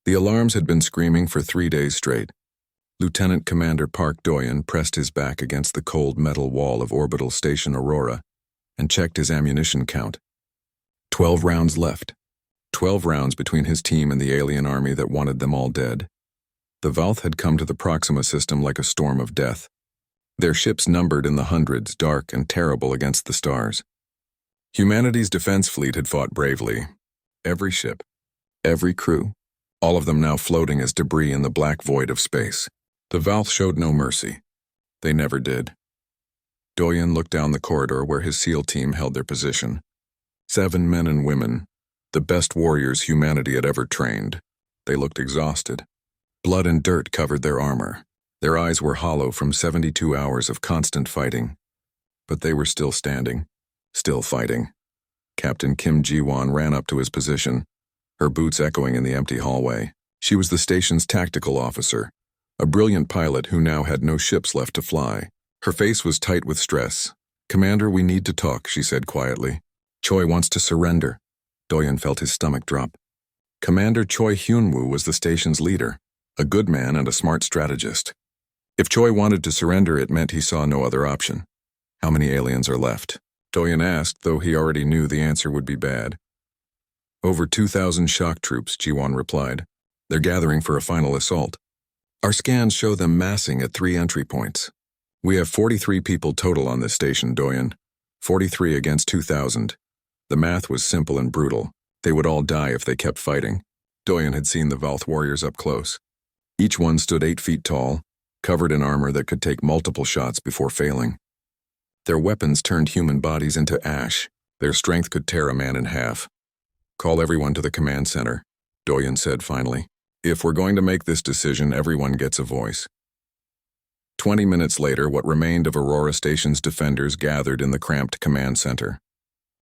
The alarms had been screaming for 3 days straight. Lieutenant Commander Park Doyen pressed his back against the cold metal wall of Orbital Station Aurora and checked his ammunition count. 12 rounds left. 12 rounds between his team and the alien army that wanted them all dead. The Valth had come to the Proxima system like a storm of death. Their ships numbered in the hundreds, dark and terrible against the stars. Humanity's defense fleet had fought bravely. Every ship, every crew, all of them now floating as debris in the black void of space. The Valth showed no mercy. They never did. Doyen looked down the corridor where his SEAL team held their position. 7 men and women, the best warriors humanity had ever trained. They looked exhausted. Blood and dirt covered their armor. Their eyes were hollow from 72 hours of constant fighting. But they were still standing, still fighting. Captain Kim Ji-won ran up to his position, her boots echoing in the empty hallway. She was the station's tactical officer, a brilliant pilot who now had no ships left to fly. Her face was tight with stress. "Commander, we need to talk," she said quietly. "Choi wants to surrender." Doyen felt his stomach drop. Commander Choi Hyun-woo was the station's leader, a good man and a smart strategist. If Choi wanted to surrender, it meant he saw no other option. "How many aliens are left?" Doyen asked, though he already knew the answer would be bad. "Over 2,000 shock troops," Ji-won replied. "They're gathering for a final assault. Our scans show them massing at 3 entry points. We have 43 people total on this station, Doyen. 43 against 2,000. The math was simple and brutal. They would all die if they kept fighting." Doyen had seen the Valth warriors up close. Each one stood 8 feet tall, covered in armor that could take multiple shots before failing. Their weapons turned human bodies into ash. Their strength could tear a man in half. "Call everyone to the command center," Doyen said finally. "If we're going to make this decision, everyone gets a voice." 20 minutes later, what remained of Aurora Station's defenders gathered in the cramped command center.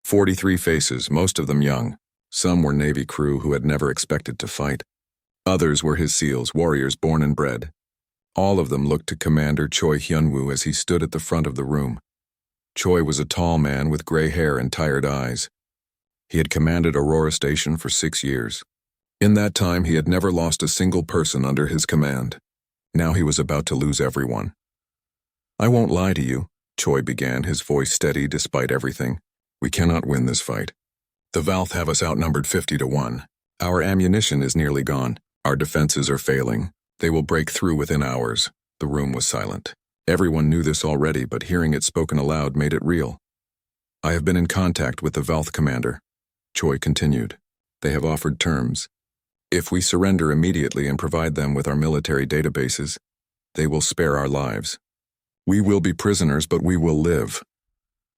43 faces, most of them young. Some were Navy crew who had never expected to fight. Others were his SEALs, warriors born and bred. All of them looked to Commander Choi Hyun-woo as he stood at the front of the room. Choi was a tall man with gray hair and tired eyes. He had commanded Aurora Station for 6 years. In that time, he had never lost a single person under his command. Now he was about to lose everyone. "I won't lie to you," Choi began, his voice steady despite everything. "We cannot win this fight. The Valth have us outnumbered 50-1. Our ammunition is nearly gone. Our defenses are failing. They will break through within hours." The room was silent. Everyone knew this already, but hearing it spoken aloud made it real. "I have been in contact with the Valth commander," Choi continued. "They have offered terms. If we surrender immediately and provide them with our military databases, they will spare our lives. We will be prisoners, but we will live."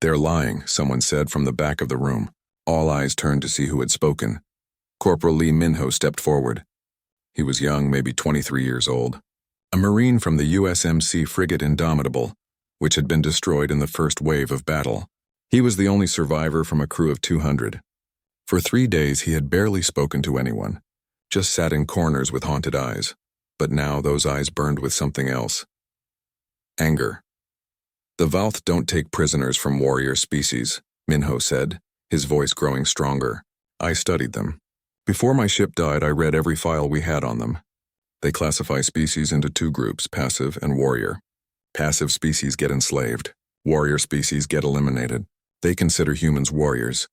"They're lying," someone said from the back of the room. All eyes turned to see who had spoken. Corporal Lee Min-ho stepped forward. He was young, maybe 23 years old. A Marine from the USMC frigate Indomitable, which had been destroyed in the first wave of battle. He was the only survivor from a crew of 200. For 3 days he had barely spoken to anyone, just sat in corners with haunted eyes. But now those eyes burned with something else. Anger. "The Valth don't take prisoners from warrior species," Min-ho said, his voice growing stronger. "I studied them. Before my ship died, I read every file we had on them. They classify species into 2 groups, passive and warrior. Passive species get enslaved. Warrior species get eliminated. They consider humans warriors."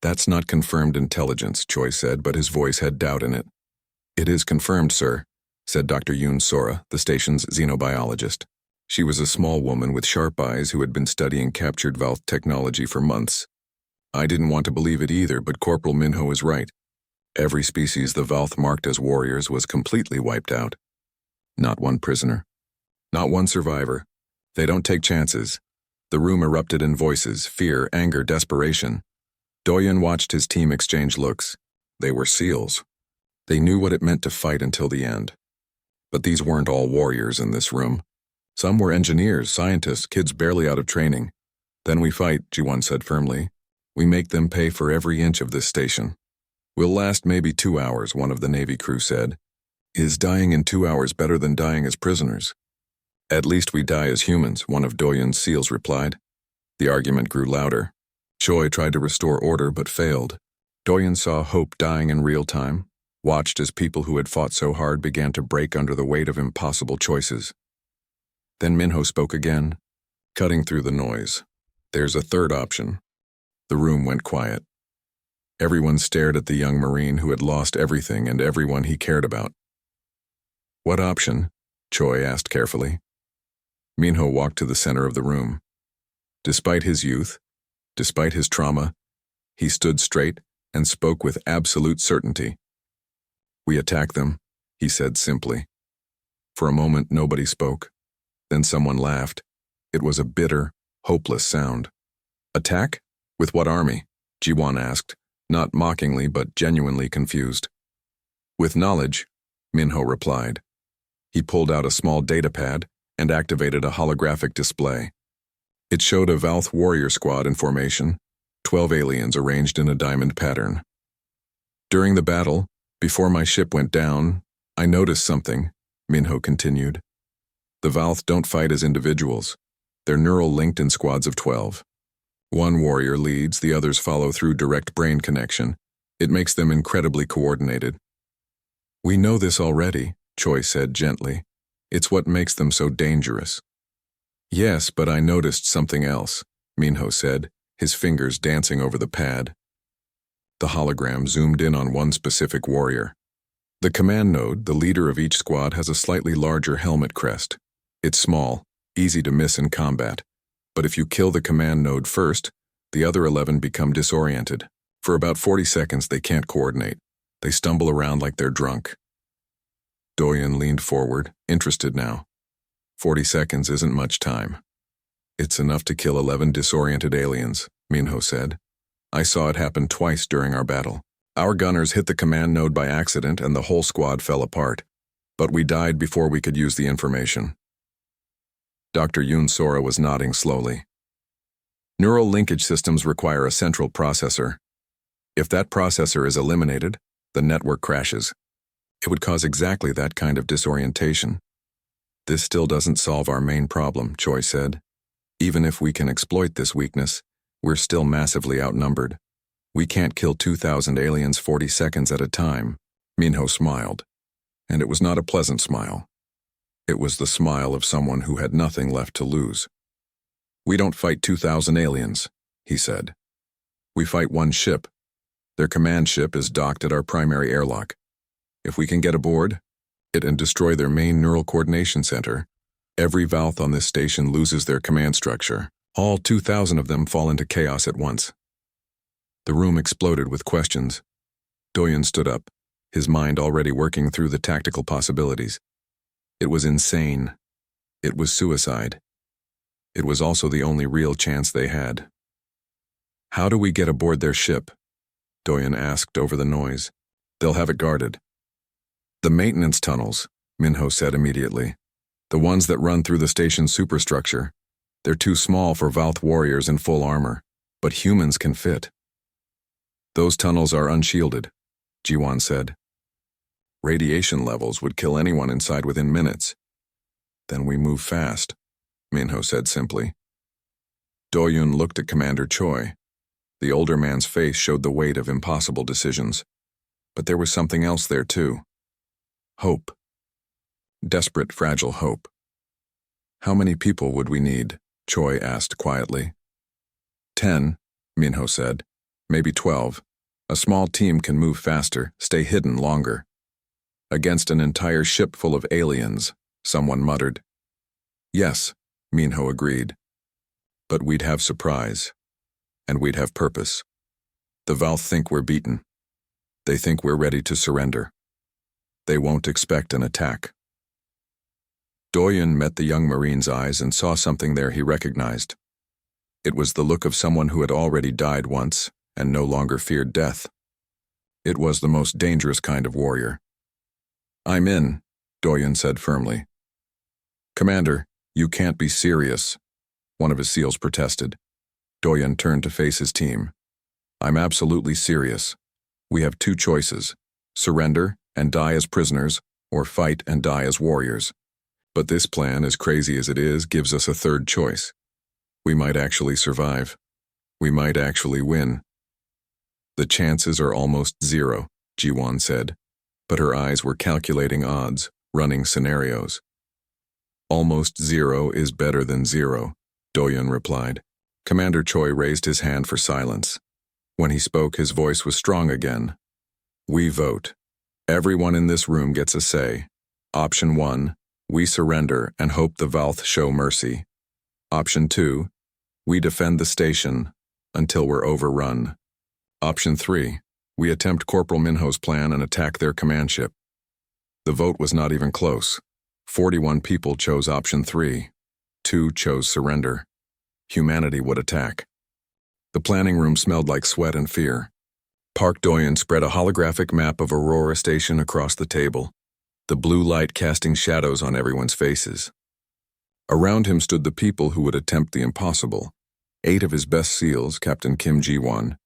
"That's not confirmed intelligence," Choi said, but his voice had doubt in it. "It is confirmed, sir," said Dr. Yoon Sora, the station's xenobiologist. She was a small woman with sharp eyes who had been studying captured Valth technology for months. "I didn't want to believe it either, but Corporal Min-ho is right. Every species the Valth marked as warriors was completely wiped out. Not one prisoner. Not one survivor. They don't take chances." The room erupted in voices, fear, anger, desperation. Doyen watched his team exchange looks. They were SEALs. They knew what it meant to fight until the end. But these weren't all warriors in this room. Some were engineers, scientists, kids barely out of training. "Then we fight," Ji-won said firmly. "We make them pay for every inch of this station." "We'll last maybe 2 hours," one of the Navy crew said. "Is dying in 2 hours better than dying as prisoners?" "At least we die as humans," one of Doyen's SEALs replied. The argument grew louder. Choi tried to restore order but failed. Doyen saw hope dying in real time. watched as people who had fought so hard began to break under the weight of impossible choices. Then Minho spoke again, cutting through the noise. "There's a third option." The room went quiet. Everyone stared at the young Marine who had lost everything and everyone he cared about. "What option?" Choi asked carefully. Minho walked to the center of the room. Despite his youth, despite his trauma, he stood straight and spoke with absolute certainty. "We attack them," he said simply. For a moment, nobody spoke. Then someone laughed. It was a bitter, hopeless sound. "Attack? With what army?" Jiwon asked, not mockingly but genuinely confused. "With knowledge," Minho replied. He pulled out a small datapad and activated a holographic display. It showed a Valth warrior squad in formation, 12 aliens arranged in a diamond pattern. "During the battle, before my ship went down, I noticed something," Minho continued. "The Valth don't fight as individuals. They're neural linked in squads of 12. One warrior leads, the others follow through direct brain connection. It makes them incredibly coordinated." "We know this already," Choi said gently. "It's what makes them so dangerous." "Yes, but I noticed something else," Minho said, his fingers dancing over the pad. The hologram zoomed in on one specific warrior. The command node, the leader of each squad, has a slightly larger helmet crest. It's small, easy to miss in combat, but if you kill the command node first, the other 11 become disoriented. For about 40 seconds they can't coordinate. They stumble around like they're drunk. Doyen leaned forward, interested now. 40 seconds isn't much time. "It's enough to kill 11 disoriented aliens," Minho said. "I saw it happen twice during our battle. Our gunners hit the command node by accident and the whole squad fell apart. But we died before we could use the information." Dr. Yoon Sora was nodding slowly. "Neural linkage systems require a central processor. If that processor is eliminated, the network crashes. It would cause exactly that kind of disorientation." "This still doesn't solve our main problem," Choi said. "Even if we can exploit this weakness, we're still massively outnumbered. We can't kill 2,000 aliens 40 seconds at a time." Minho smiled, and it was not a pleasant smile. It was the smile of someone who had nothing left to lose. "We don't fight 2,000 aliens," he said. "We fight one ship. Their command ship is docked at our primary airlock. If we can get aboard it and destroy their main neural coordination center, every Valth on this station loses their command structure. All 2,000 of them fall into chaos at once." The room exploded with questions. Doyen stood up, his mind already working through the tactical possibilities. It was insane. It was suicide. It was also the only real chance they had. "How do we get aboard their ship?" Doyen asked over the noise. "They'll have it guarded." "The maintenance tunnels," Minho said immediately. "The ones that run through the station's superstructure. They're too small for Valth warriors in full armor, but humans can fit." "Those tunnels are unshielded," Jiwon said. "Radiation levels would kill anyone inside within minutes." "Then we move fast," Minho said simply. Doyun looked at Commander Choi. The older man's face showed the weight of impossible decisions. But there was something else there too. Hope. Desperate, fragile hope. "How many people would we need?" Choi asked quietly. 10, Minho said. "Maybe 12. A small team can move faster, stay hidden longer." "Against an entire ship full of aliens," someone muttered. "Yes," Minho agreed. "But we'd have surprise. And we'd have purpose. The Valth think we're beaten. They think we're ready to surrender. They won't expect an attack." Doyen met the young Marine's eyes and saw something there he recognized. It was the look of someone who had already died once and no longer feared death. It was the most dangerous kind of warrior. "I'm in," Doyen said firmly. "Commander, you can't be serious," one of his SEALs protested. Doyen turned to face his team. "I'm absolutely serious. We have two choices: surrender and die as prisoners, or fight and die as warriors. But this plan, as crazy as it is, gives us a third choice. We might actually survive. We might actually win." "The chances are almost zero," Jiwon said. but her eyes were calculating odds, running scenarios. Almost zero is better than zero, Doyen replied. Commander Choi raised his hand for silence. When he spoke, his voice was strong again. We vote. Everyone in this room gets a say. Option 1, we surrender and hope the Valth show mercy. Option 2, we defend the station until we're overrun. Option 3, we attempt Corporal Minho's plan and attack their command ship. The vote was not even close. 41 people chose option 3. 2 chose surrender. Humanity would attack. The planning room smelled like sweat and fear. Park Doyen spread a holographic map of Aurora Station across the table, the blue light casting shadows on everyone's faces. Around him stood the people who would attempt the impossible, 8 of his best SEALs, Captain Kim Ji-won,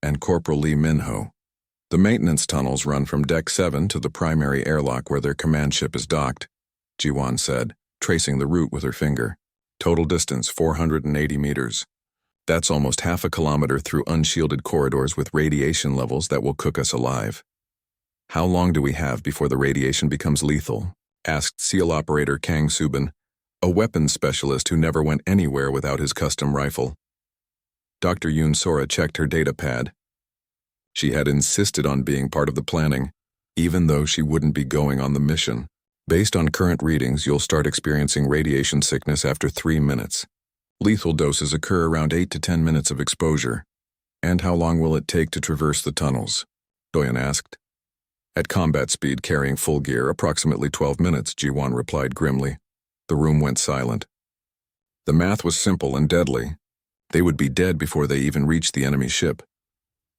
and Corporal Lee Min-ho. The maintenance tunnels run from Deck 7 to the primary airlock where their command ship is docked, Ji-won said, tracing the route with her finger. Total distance 480 meters. That's almost half a kilometer through unshielded corridors with radiation levels that will cook us alive. How long do we have before the radiation becomes lethal? Asked SEAL operator Kang Subin, a weapons specialist who never went anywhere without his custom rifle. Dr. Yoon Sora checked her data pad. She had insisted on being part of the planning, even though she wouldn't be going on the mission. Based on current readings, you'll start experiencing radiation sickness after 3 minutes. Lethal doses occur around 8 to 10 minutes of exposure. And how long will it take to traverse the tunnels? Doyen asked. At combat speed carrying full gear, approximately 12 minutes, Ji-won replied grimly. The room went silent. The math was simple and deadly. They would be dead before they even reached the enemy ship.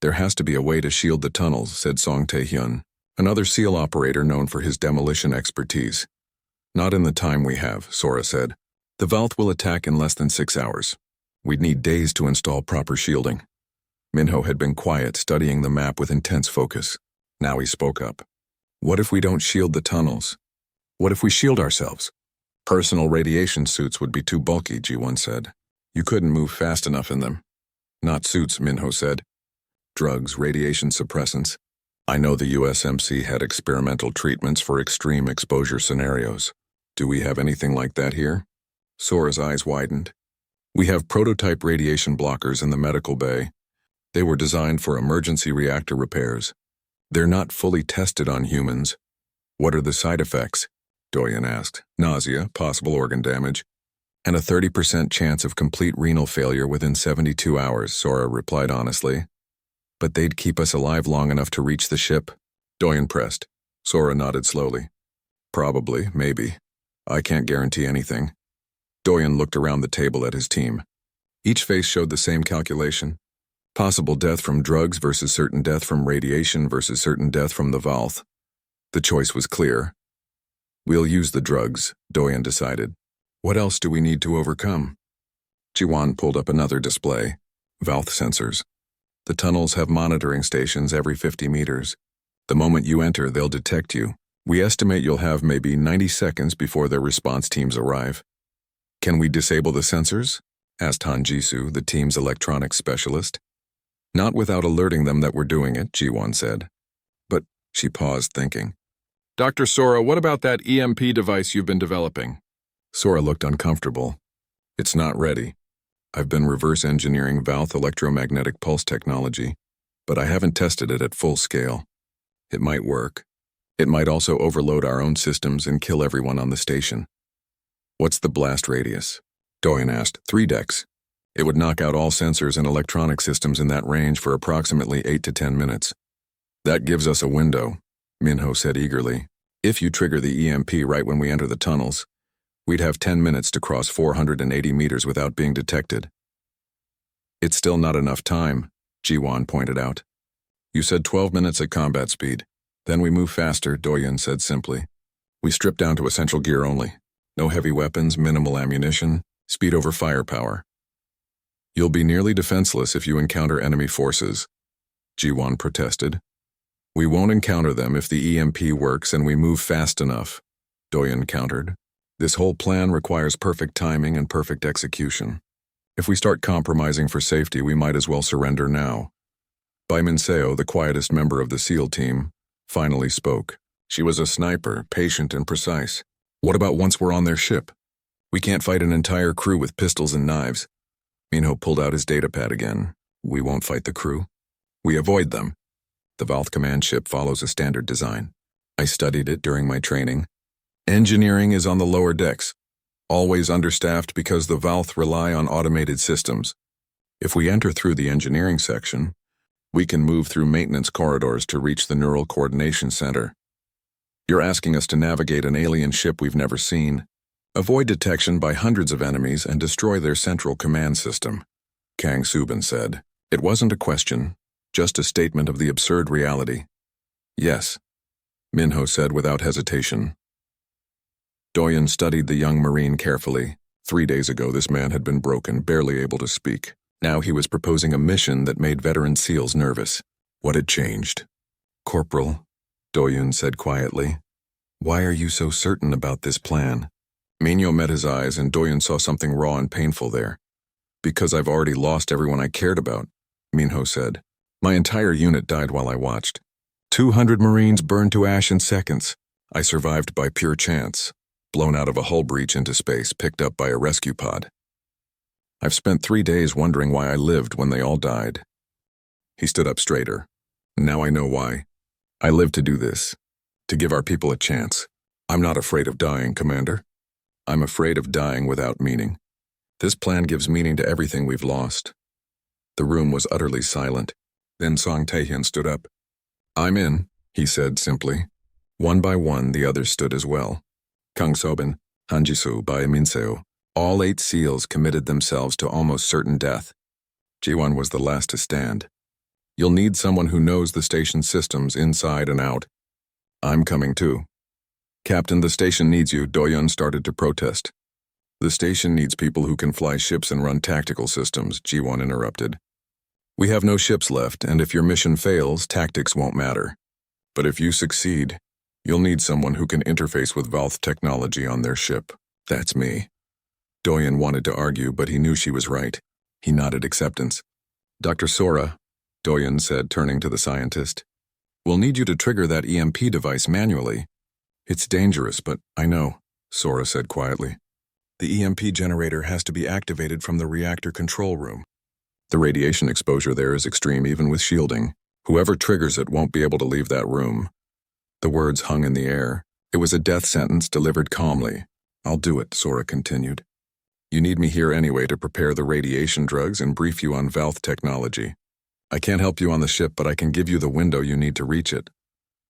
There has to be a way to shield the tunnels, said Song Tae-hyun, another SEAL operator known for his demolition expertise. Not in the time we have, Sora said. The Valth will attack in less than 6 hours. We'd need days to install proper shielding. Minho had been quiet, studying the map with intense focus. Now he spoke up. What if we don't shield the tunnels? What if we shield ourselves? Personal radiation suits would be too bulky, Ji-won said. You couldn't move fast enough in them. Not suits, Minho said. Drugs, radiation suppressants. I know the USMC had experimental treatments for extreme exposure scenarios. Do we have anything like that here? Sora's eyes widened. We have prototype radiation blockers in the medical bay. They were designed for emergency reactor repairs. They're not fully tested on humans. What are the side effects? Doyen asked. Nausea, possible organ damage, and a 30% chance of complete renal failure within 72 hours, Sora replied honestly. But they'd keep us alive long enough to reach the ship? Doyen pressed. Sora nodded slowly. Probably, maybe. I can't guarantee anything. Doyen looked around the table at his team. Each face showed the same calculation. Possible death from drugs versus certain death from radiation versus certain death from the Valth. The choice was clear. We'll use the drugs, Doyen decided. What else do we need to overcome? Ji-won pulled up another display. Valth sensors. The tunnels have monitoring stations every 50 meters. The moment you enter, they'll detect you. We estimate you'll have maybe 90 seconds before their response teams arrive. Can we disable the sensors? Asked Han Jisoo, the team's electronics specialist. Not without alerting them that we're doing it, Ji-won said. But she paused, thinking. Dr. Sora, what about that EMP device you've been developing? Sora looked uncomfortable. It's not ready. I've been reverse engineering Valth electromagnetic pulse technology, but I haven't tested it at full scale. It might work. It might also overload our own systems and kill everyone on the station. What's the blast radius? Doyen asked. 3 decks. It would knock out all sensors and electronic systems in that range for approximately 8 to 10 minutes. That gives us a window, Minho said eagerly. If you trigger the EMP right when we enter the tunnels, we'd have 10 minutes to cross 480 meters without being detected. It's still not enough time, Ji-won pointed out. You said 12 minutes at combat speed. Then we move faster, Doyen said simply. We strip down to essential gear only. No heavy weapons, minimal ammunition, speed over firepower. You'll be nearly defenseless if you encounter enemy forces, Ji-won protested. We won't encounter them if the EMP works and we move fast enough, Doyen countered. This whole plan requires perfect timing and perfect execution. If we start compromising for safety, we might as well surrender now. Bai Min-seo, the quietest member of the SEAL team, finally spoke. She was a sniper, patient and precise. What about once we're on their ship? We can't fight an entire crew with pistols and knives. Minho pulled out his datapad again. We won't fight the crew. We avoid them. The Valth command ship follows a standard design. I studied it during my training. Engineering is on the lower decks, always understaffed because the Valth rely on automated systems. If we enter through the engineering section, we can move through maintenance corridors to reach the Neural Coordination Center. You're asking us to navigate an alien ship we've never seen, avoid detection by hundreds of enemies, and destroy their central command system, Kang Subin said. It wasn't a question, just a statement of the absurd reality. Yes, Minho said without hesitation. Doyen studied the young Marine carefully. 3 days ago, this man had been broken, barely able to speak. Now he was proposing a mission that made veteran SEALs nervous. What had changed? Corporal, Doyen said quietly, why are you so certain about this plan? Minho met his eyes and Doyen saw something raw and painful there. Because I've already lost everyone I cared about, Minho said. My entire unit died while I watched. 200 Marines burned to ash in seconds. I survived by pure chance, blown out of a hull breach into space, picked up by a rescue pod. I've spent 3 days wondering why I lived when they all died. He stood up straighter. Now I know why. I lived to do this, to give our people a chance. I'm not afraid of dying, Commander. I'm afraid of dying without meaning. This plan gives meaning to everything we've lost. The room was utterly silent. Then Song Taehyun stood up. I'm in, he said simply. One by one, the others stood as well. Kang Sobin, Han Jisoo, Bai Minseo, all 8 SEALs committed themselves to almost certain death. Ji-won was the last to stand. You'll need someone who knows the station systems inside and out. I'm coming too. Captain, the station needs you, Doyen started to protest. The station needs people who can fly ships and run tactical systems, Ji-won interrupted. We have no ships left, and if your mission fails, tactics won't matter. But if you succeed, you'll need someone who can interface with Valth technology on their ship. That's me. Doyen wanted to argue, but he knew she was right. He nodded acceptance. Dr. Sora, Doyen said, turning to the scientist, we'll need you to trigger that EMP device manually. It's dangerous, but I know, Sora said quietly. The EMP generator has to be activated from the reactor control room. The radiation exposure there is extreme even with shielding. Whoever triggers it won't be able to leave that room. The words hung in the air. It was a death sentence delivered calmly. I'll do it, Sora continued. You need me here anyway to prepare the radiation drugs and brief you on Valth technology. I can't help you on the ship, but I can give you the window you need to reach it.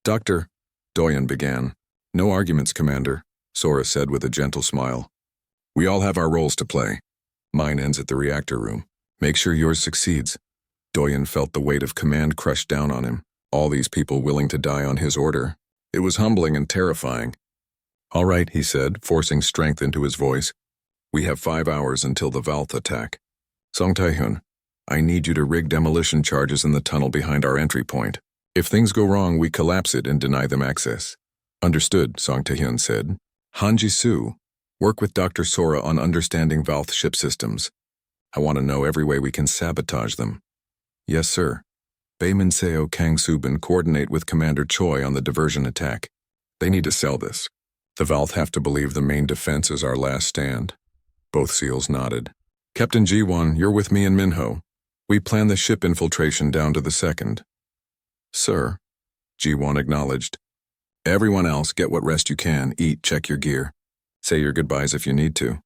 Doctor, Doyen began. No arguments, Commander, Sora said with a gentle smile. We all have our roles to play. Mine ends at the reactor room. Make sure yours succeeds. Doyen felt the weight of command crush down on him. All these people willing to die on his order. It was humbling and terrifying. All right, he said, forcing strength into his voice. We have 5 hours until the Valth attack. Song Taehyun, I need you to rig demolition charges in the tunnel behind our entry point. If things go wrong, we collapse it and deny them access. Understood, Song Taehyun said. Han Ji-soo, work with Dr. Sora on understanding Valth ship systems. I want to know every way we can sabotage them. Yes, sir. Bae Min-seo, Kang Subin coordinate with Commander Choi on the diversion attack. They need to sell this. The Valth have to believe the main defense is our last stand. Both SEALs nodded. Captain Ji-won, you're with me and Minho. We plan the ship infiltration down to the second. Sir, Ji-won acknowledged. Everyone else, get what rest you can, eat, check your gear. Say your goodbyes if you need to.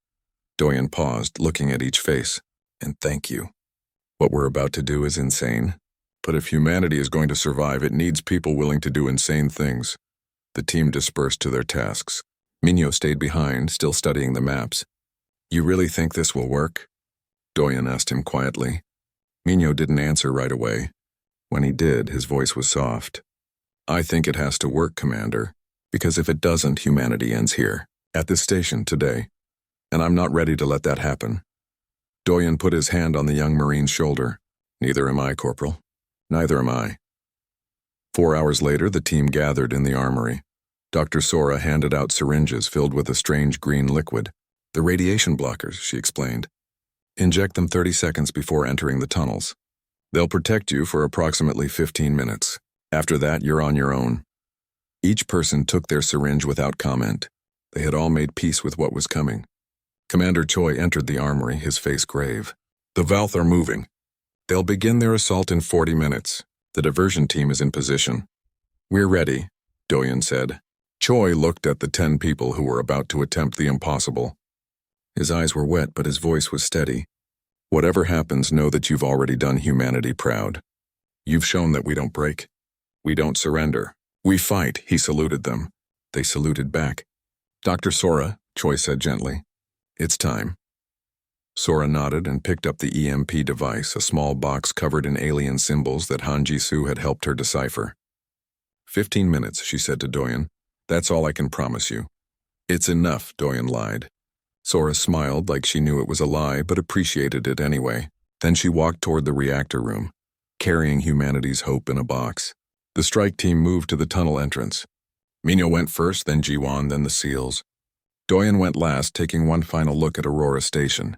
Doyen paused, looking at each face. And thank you. What we're about to do is insane. But if humanity is going to survive, it needs people willing to do insane things. The team dispersed to their tasks. Minho stayed behind, still studying the maps. You really think this will work? Doyen asked him quietly. Minho didn't answer right away. When he did, his voice was soft. I think it has to work, Commander, because if it doesn't, humanity ends here, at this station today. And I'm not ready to let that happen. Doyen put his hand on the young Marine's shoulder. Neither am I, Corporal. Neither am I. 4 hours later, the team gathered in the armory. Dr. Sora handed out syringes filled with a strange green liquid. The radiation blockers, she explained. Inject them 30 seconds before entering the tunnels. They'll protect you for approximately 15 minutes. After that, you're on your own. Each person took their syringe without comment. They had all made peace with what was coming. Commander Choi entered the armory, his face grave. The Valth are moving. They'll begin their assault in 40 minutes. The diversion team is in position. We're ready, Doyen said. Choi looked at the 10 people who were about to attempt the impossible. His eyes were wet, but his voice was steady. Whatever happens, know that you've already done humanity proud. You've shown that we don't break. We don't surrender. We fight, he saluted them. They saluted back. Dr. Sora, Choi said gently. It's time. Sora nodded and picked up the EMP device, a small box covered in alien symbols that Han Jisoo had helped her decipher. 15 minutes, she said to Doyen. That's all I can promise you. It's enough, Doyen lied. Sora smiled like she knew it was a lie, but appreciated it anyway. Then she walked toward the reactor room, carrying humanity's hope in a box. The strike team moved to the tunnel entrance. Minho went first, then Jiwan, then the SEALs. Doyen went last, taking one final look at Aurora Station.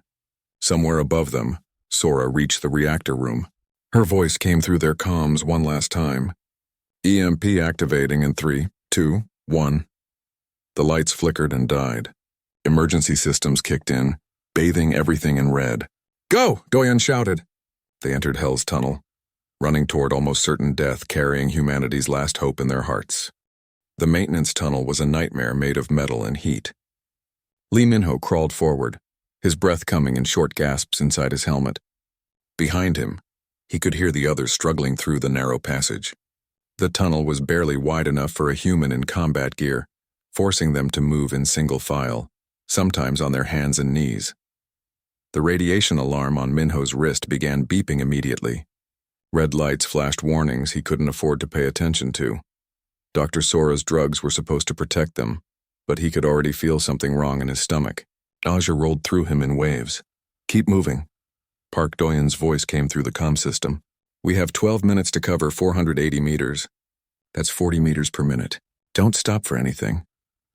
Somewhere above them, Sora reached the reactor room. Her voice came through their comms one last time. EMP activating in 3, 2, 1. The lights flickered and died. Emergency systems kicked in, bathing everything in red. Go! Doyen shouted. They entered Hell's tunnel, running toward almost certain death, carrying humanity's last hope in their hearts. The maintenance tunnel was a nightmare made of metal and heat. Lee Minho crawled forward, his breath coming in short gasps inside his helmet. Behind him, he could hear the others struggling through the narrow passage. The tunnel was barely wide enough for a human in combat gear, forcing them to move in single file, sometimes on their hands and knees. The radiation alarm on Minho's wrist began beeping immediately. Red lights flashed warnings he couldn't afford to pay attention to. Dr. Sora's drugs were supposed to protect them, but he could already feel something wrong in his stomach. Nausea rolled through him in waves. Keep moving. Park Doyen's voice came through the comm system. We have 12 minutes to cover 480 meters. That's 40 meters per minute. Don't stop for anything.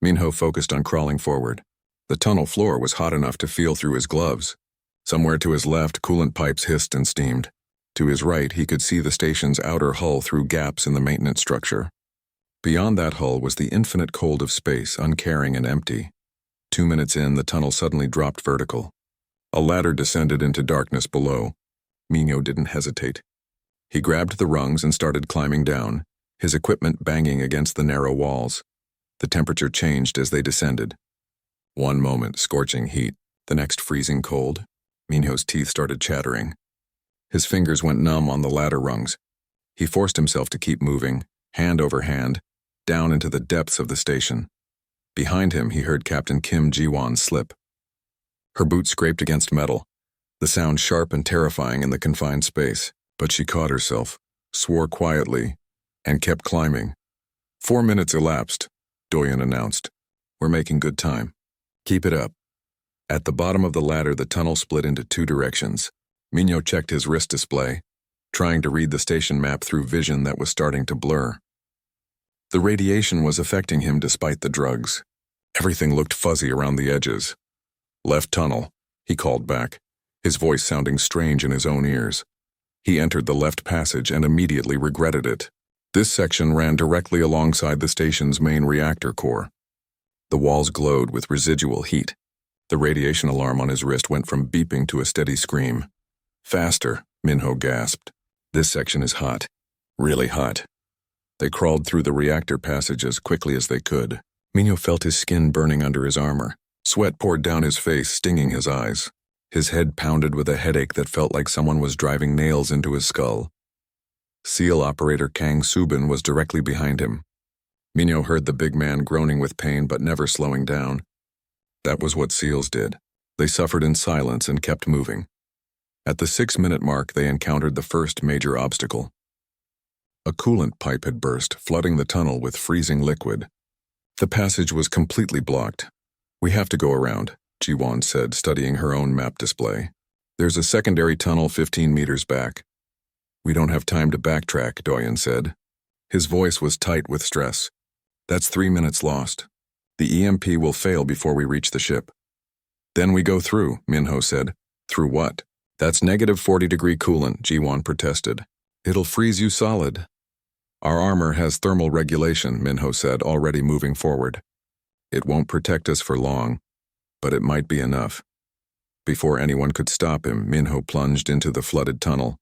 Minho focused on crawling forward. The tunnel floor was hot enough to feel through his gloves. Somewhere to his left, coolant pipes hissed and steamed. To his right, he could see the station's outer hull through gaps in the maintenance structure. Beyond that hull was the infinite cold of space, uncaring and empty. 2 minutes in, the tunnel suddenly dropped vertical. A ladder descended into darkness below. Minho didn't hesitate. He grabbed the rungs and started climbing down, his equipment banging against the narrow walls. The temperature changed as they descended. One moment, scorching heat, the next freezing cold. Minho's teeth started chattering. His fingers went numb on the ladder rungs. He forced himself to keep moving, hand over hand, down into the depths of the station. Behind him, he heard Captain Kim Ji-won slip. Her boots scraped against metal, the sound sharp and terrifying in the confined space, but she caught herself, swore quietly, and kept climbing. 4 minutes elapsed, Doyen announced. We're making good time. Keep it up. At the bottom of the ladder, the tunnel split into 2 directions. Minho checked his wrist display, trying to read the station map through vision that was starting to blur. The radiation was affecting him despite the drugs. Everything looked fuzzy around the edges. Left tunnel, he called back, his voice sounding strange in his own ears. He entered the left passage and immediately regretted it. This section ran directly alongside the station's main reactor core. The walls glowed with residual heat. The radiation alarm on his wrist went from beeping to a steady scream. Faster, Minho gasped. This section is hot. Really hot. They crawled through the reactor passage as quickly as they could. Minho felt his skin burning under his armor. Sweat poured down his face, stinging his eyes. His head pounded with a headache that felt like someone was driving nails into his skull. SEAL operator Kang Subin was directly behind him. Minho heard the big man groaning with pain but never slowing down. That was what SEALs did. They suffered in silence and kept moving. At the 6-minute mark, they encountered the first major obstacle. A coolant pipe had burst, flooding the tunnel with freezing liquid. The passage was completely blocked. We have to go around, Ji-won said, studying her own map display. There's a secondary tunnel 15 meters back. We don't have time to backtrack, Doyen said. His voice was tight with stress. That's 3 minutes lost. The EMP will fail before we reach the ship. Then we go through, Minho said. Through what? That's -40-degree coolant, Ji-won protested. It'll freeze you solid. Our armor has thermal regulation, Minho said, already moving forward. It won't protect us for long, but it might be enough. Before anyone could stop him, Minho plunged into the flooded tunnel.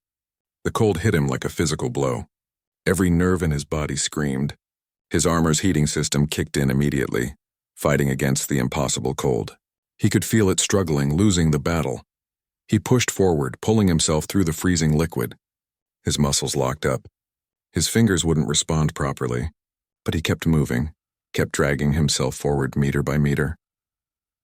The cold hit him like a physical blow. Every nerve in his body screamed. His armor's heating system kicked in immediately, fighting against the impossible cold. He could feel it struggling, losing the battle. He pushed forward, pulling himself through the freezing liquid. His muscles locked up. His fingers wouldn't respond properly, but he kept moving, kept dragging himself forward meter by meter.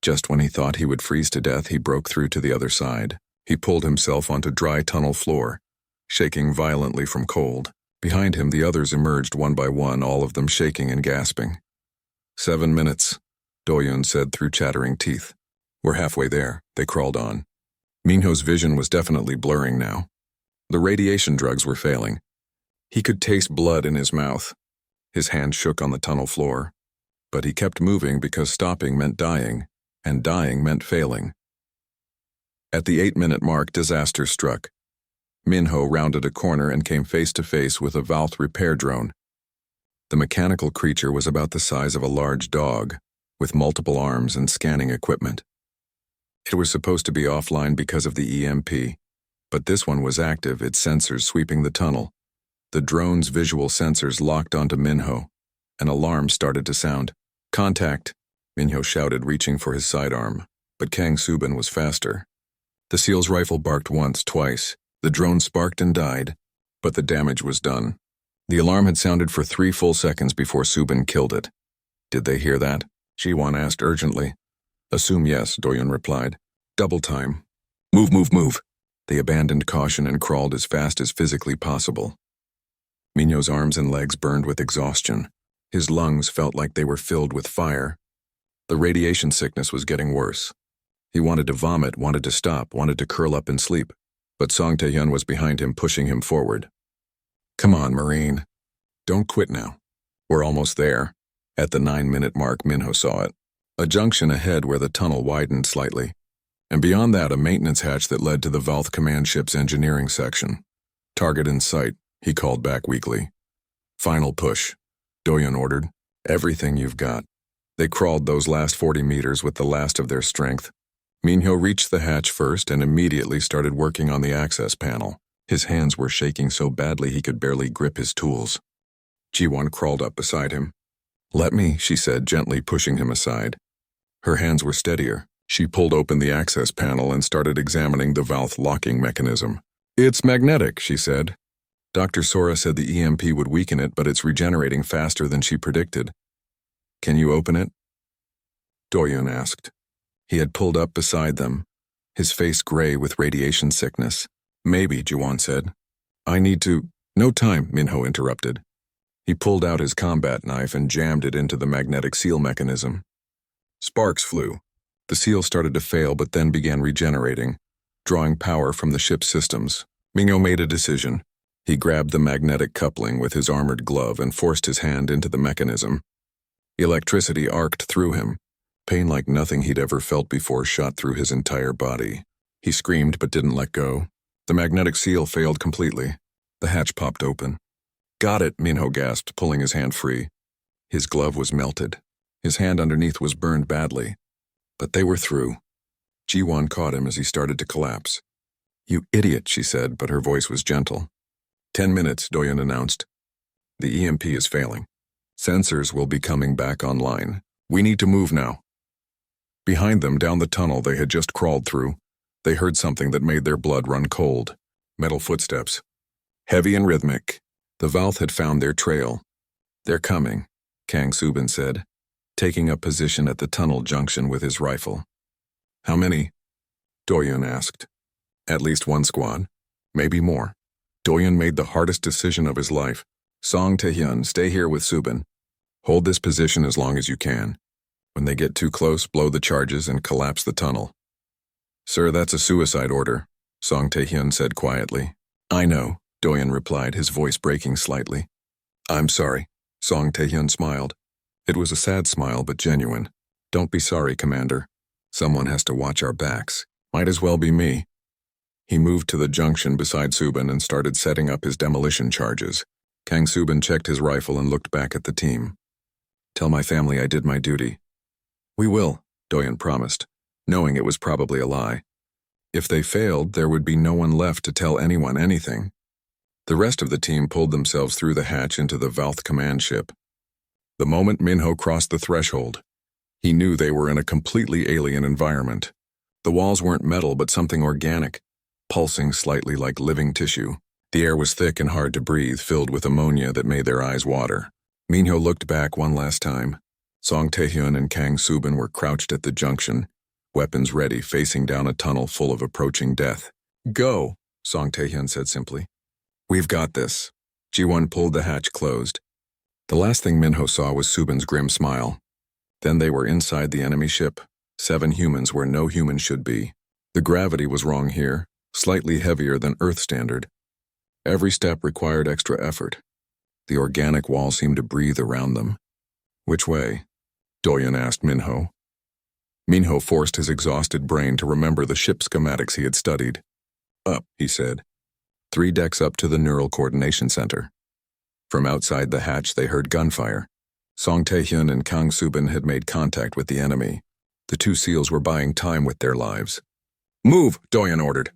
Just when he thought he would freeze to death, he broke through to the other side. He pulled himself onto dry tunnel floor, shaking violently from cold. Behind him, the others emerged one by one, all of them shaking and gasping. 7 minutes, Doyun said through chattering teeth. We're halfway there, they crawled on. Minho's vision was definitely blurring now. The radiation drugs were failing. He could taste blood in his mouth. His hand shook on the tunnel floor. But he kept moving because stopping meant dying, and dying meant failing. At the 8-minute mark, disaster struck. Minho rounded a corner and came face to face with a Valth repair drone. The mechanical creature was about the size of a large dog, with multiple arms and scanning equipment. It was supposed to be offline because of the EMP, but this one was active, its sensors sweeping the tunnel. The drone's visual sensors locked onto Minho. An alarm started to sound. Contact, Minho shouted, reaching for his sidearm, but Kang Subin was faster. The SEAL's rifle barked once, twice. The drone sparked and died, but the damage was done. The alarm had sounded for 3 full seconds before Subin killed it. Did they hear that? Ji-won asked urgently. Assume yes, Doyun replied. Double time. Move, move, move. They abandoned caution and crawled as fast as physically possible. Minho's arms and legs burned with exhaustion. His lungs felt like they were filled with fire. The radiation sickness was getting worse. He wanted to vomit, wanted to stop, wanted to curl up and sleep. But Song Tae-hyun was behind him, pushing him forward. Come on, Marine. Don't quit now. We're almost there. At the 9-minute mark, Minho saw it. A junction ahead where the tunnel widened slightly. And beyond that, a maintenance hatch that led to the Valth command ship's engineering section. Target in sight, he called back weakly. Final push, Doyun ordered. Everything you've got. They crawled those last 40 meters with the last of their strength. Minho reached the hatch first and immediately started working on the access panel. His hands were shaking so badly he could barely grip his tools. Ji-won crawled up beside him. Let me, she said, gently pushing him aside. Her hands were steadier. She pulled open the access panel and started examining the Valth locking mechanism. It's magnetic, she said. Dr. Sora said the EMP would weaken it, but it's regenerating faster than she predicted. Can you open it? Doyun asked. He had pulled up beside them, his face gray with radiation sickness. Maybe, Ji-won said. I need to— No time, Minho interrupted. He pulled out his combat knife and jammed it into the magnetic seal mechanism. Sparks flew. The seal started to fail but then began regenerating, drawing power from the ship's systems. Minho made a decision. He grabbed the magnetic coupling with his armored glove and forced his hand into the mechanism. Electricity arced through him. Pain like nothing he'd ever felt before shot through his entire body. He screamed but didn't let go. The magnetic seal failed completely. The hatch popped open. Got it, Minho gasped, pulling his hand free. His glove was melted. His hand underneath was burned badly. But they were through. Ji-won caught him as he started to collapse. You idiot, she said, but her voice was gentle. 10 minutes, Doyun announced. The EMP is failing. Sensors will be coming back online. We need to move now. Behind them, down the tunnel they had just crawled through, they heard something that made their blood run cold. Metal footsteps. Heavy and rhythmic. The Valth had found their trail. They're coming, Kang Subin said, taking up position at the tunnel junction with his rifle. How many? Doyun asked. At least 1 squad. Maybe more. Doyun made the hardest decision of his life. Song Tae-hyun, stay here with Subin. Hold this position as long as you can. When they get too close, blow the charges and collapse the tunnel. Sir, that's a suicide order, Song Tae-hyun said quietly. I know, Doyun replied, his voice breaking slightly. I'm sorry, Song Tae-hyun smiled. It was a sad smile, but genuine. Don't be sorry, Commander. Someone has to watch our backs. Might as well be me. He moved to the junction beside Subin and started setting up his demolition charges. Kang Subin checked his rifle and looked back at the team. Tell my family I did my duty. We will, Doyen promised, knowing it was probably a lie. If they failed, there would be no one left to tell anyone anything. The rest of the team pulled themselves through the hatch into the Valth command ship. The moment Minho crossed the threshold, he knew they were in a completely alien environment. The walls weren't metal but something organic, pulsing slightly like living tissue. The air was thick and hard to breathe, filled with ammonia that made their eyes water. Minho looked back one last time. Song Taehyun and Kang Subin were crouched at the junction, weapons ready, facing down a tunnel full of approaching death. Go, Song Taehyun said simply. We've got this. Ji-won pulled the hatch closed. The last thing Minho saw was Subin's grim smile. Then they were inside the enemy ship, 7 humans where no human should be. The gravity was wrong here, slightly heavier than Earth standard. Every step required extra effort. The organic wall seemed to breathe around them. Which way? Doyen asked Minho. Minho forced his exhausted brain to remember the ship schematics he had studied. Up, he said. 3 decks up to the Neural Coordination Center. From outside the hatch they heard gunfire. Song Taehyun and Kang Subin had made contact with the enemy. The 2 SEALs were buying time with their lives. Move, Doyen ordered.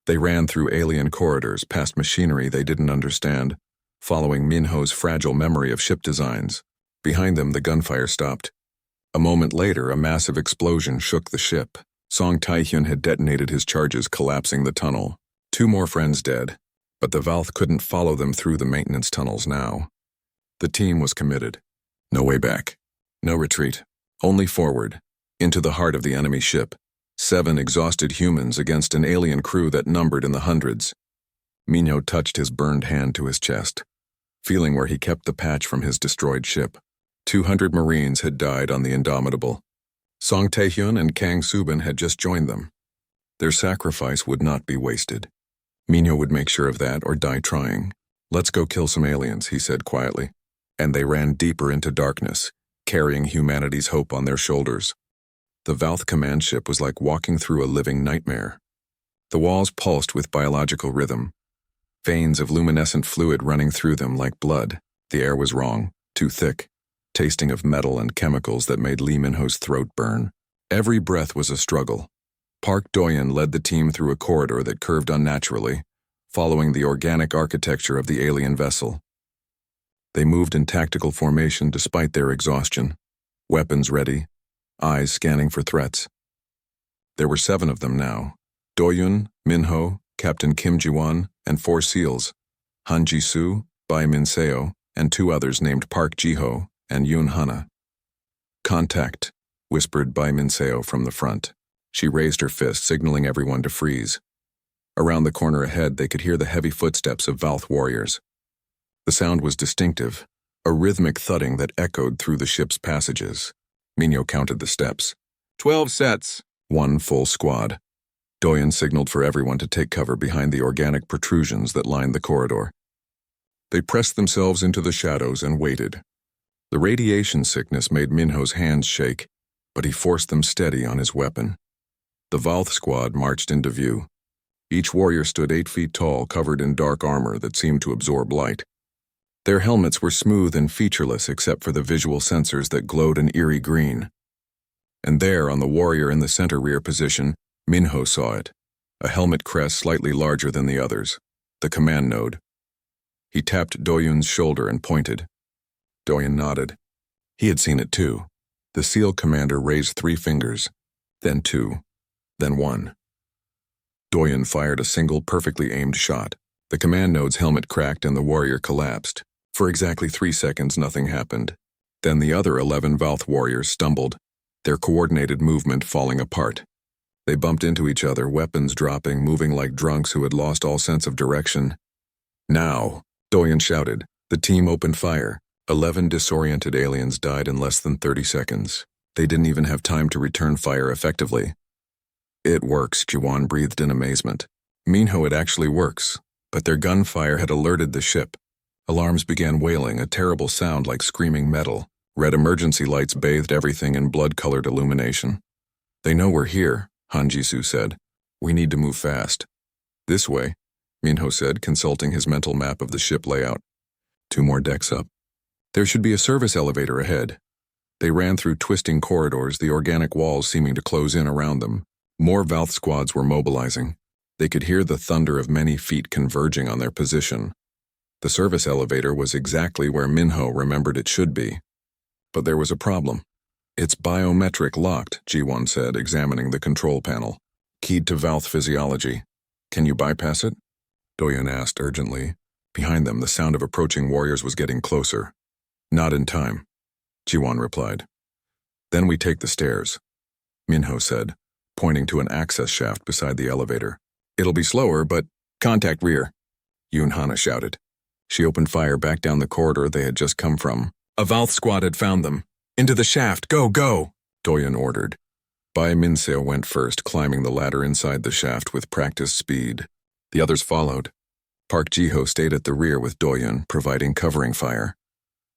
They ran through alien corridors, past machinery they didn't understand, following Minho's fragile memory of ship designs. Behind them, the gunfire stopped. A moment later, a massive explosion shook the ship. Song Taehyun had detonated his charges, collapsing the tunnel. 2 more friends dead, but the Valth couldn't follow them through the maintenance tunnels now. The team was committed. No way back. No retreat. Only forward, into the heart of the enemy ship. 7 exhausted humans against an alien crew that numbered in the hundreds. Minho touched his burned hand to his chest, feeling where he kept the patch from his destroyed ship. 200 Marines had died on the Indomitable. Song Taehyun and Kang Subin had just joined them. Their sacrifice would not be wasted. Minho would make sure of that or die trying. Let's go kill some aliens, he said quietly. And they ran deeper into darkness, carrying humanity's hope on their shoulders. The Valth command ship was like walking through a living nightmare. The walls pulsed with biological rhythm, veins of luminescent fluid running through them like blood. The air was wrong, too thick, tasting of metal and chemicals that made Lee Min-ho's throat burn. Every breath was a struggle. Park Doyen led the team through a corridor that curved unnaturally, following the organic architecture of the alien vessel. They moved in tactical formation despite their exhaustion, weapons ready, eyes scanning for threats. There were 7 of them now. Doyun, Minho, Captain Kim Ji-won, and 4 SEALs, Han Ji-soo, Bai Min-seo, and 2 others named Park Ji-ho and Yoon Hana. Contact, whispered Bai Min-seo from the front. She raised her fist, signaling everyone to freeze. Around the corner ahead, they could hear the heavy footsteps of Valth warriors. The sound was distinctive, a rhythmic thudding that echoed through the ship's passages. Minho counted the steps. 12 sets. 1 full squad. Doyen signaled for everyone to take cover behind the organic protrusions that lined the corridor. They pressed themselves into the shadows and waited. The radiation sickness made Minho's hands shake, but he forced them steady on his weapon. The Valth squad marched into view. Each warrior stood 8 feet tall, covered in dark armor that seemed to absorb light. Their helmets were smooth and featureless except for the visual sensors that glowed an eerie green. And there, on the warrior in the center rear position, Minho saw it, a helmet crest slightly larger than the others, the command node. He tapped Doyun's shoulder and pointed. Doyen nodded. He had seen it too. The SEAL commander raised 3 fingers, then 2, then 1. Doyen fired a single, perfectly aimed shot. The command node's helmet cracked and the warrior collapsed. For exactly 3 seconds, nothing happened. Then the other 11 Valth warriors stumbled, their coordinated movement falling apart. They bumped into each other, weapons dropping, moving like drunks who had lost all sense of direction. Now, Doyen shouted. The team opened fire. 11 disoriented aliens died in less than 30 seconds. They didn't even have time to return fire effectively. It works, Ji-won breathed in amazement. Minho, it actually works. But their gunfire had alerted the ship. Alarms began wailing, a terrible sound like screaming metal. Red emergency lights bathed everything in blood-colored illumination. They know we're here, Han Ji-soo said. We need to move fast. This way, Minho said, consulting his mental map of the ship layout. 2 more decks up. There should be a service elevator ahead. They ran through twisting corridors, the organic walls seeming to close in around them. More Valth squads were mobilizing. They could hear the thunder of many feet converging on their position. The service elevator was exactly where Minho remembered it should be. But there was a problem. It's biometric locked, G1 said, examining the control panel. Keyed to Valth physiology. Can you bypass it? Doyen asked urgently. Behind them, the sound of approaching warriors was getting closer. Not in time, G1 replied. Then we take the stairs, Minho said, pointing to an access shaft beside the elevator. It'll be slower, but contact rear, Hana shouted. She opened fire back down the corridor they had just come from. A Valth squad had found them. Into the shaft, go, go, Doyen ordered. Bai Minseo went first, climbing the ladder inside the shaft with practiced speed. The others followed. Park Jiho stayed at the rear with Doyen, providing covering fire.